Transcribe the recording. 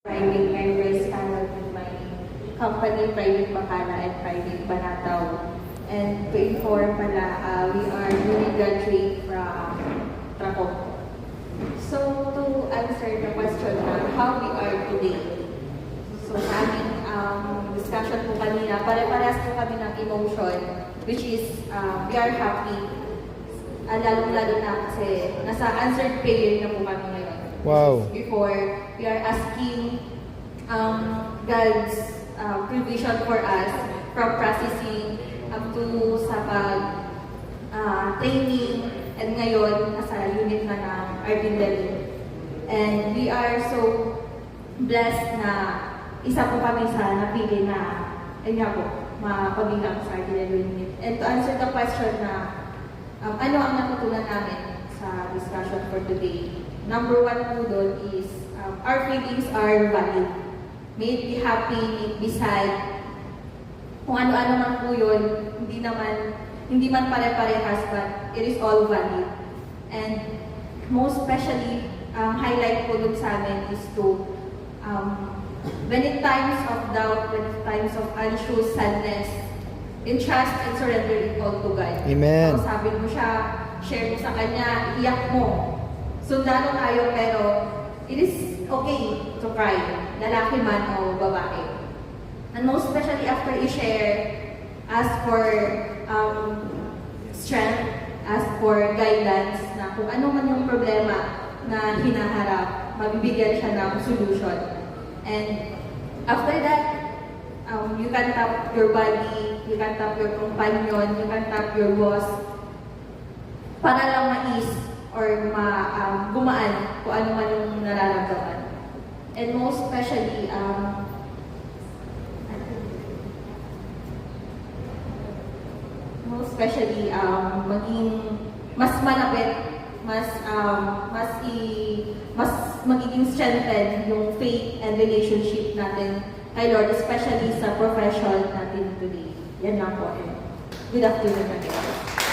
Private members panel with my company, Private Bacana and Private Banataw. And to inform pala, we are newly graduate from Tracoco. So to answer the question na how we are today, so sa aming discussion po kanina, pare-parehas po kami ng emotion, which is we are happy, lalong-lalo na kasi nasa answered prayer na po kami ngayon. Wow. Before, we are asking God's provision for us from processing up to sa training, and ngayon nasa unit na ng artillery. And we are so blessed na isa po kami sa napili na mapabilang sa artillery unit. And to answer the question na ano ang natutunan namin sa discussion for today, number one po doon is our feelings are valid. May it be happy, may it be sad. Kung ano-ano man po yun, hindi man pare-parehas, but it is all valid. And most especially, highlight po doon sa amin is to, when in times of doubt, when in times of anxious sadness, entrust and surrender it all to God. Amen. So, sabi mo siya, share mo sa Kanya, iyak mo. Sundalo tayo, pero it is okay to cry, lalaki man o babae. And most especially after i-share, ask for strength, ask for guidance na kung ano man yung problema na hinaharap, mabibigyan siya ng solution. And after that, you can tap your body, you can tap your companion, you can tap your boss, para lang ma-ease or gumaan kung ano man yung nararamdaman. And most especially, maging mas malapit, mas magiging strengthen yung faith and relationship natin kay Lord, especially sa profession natin today. Yan lang po. Good afternoon again.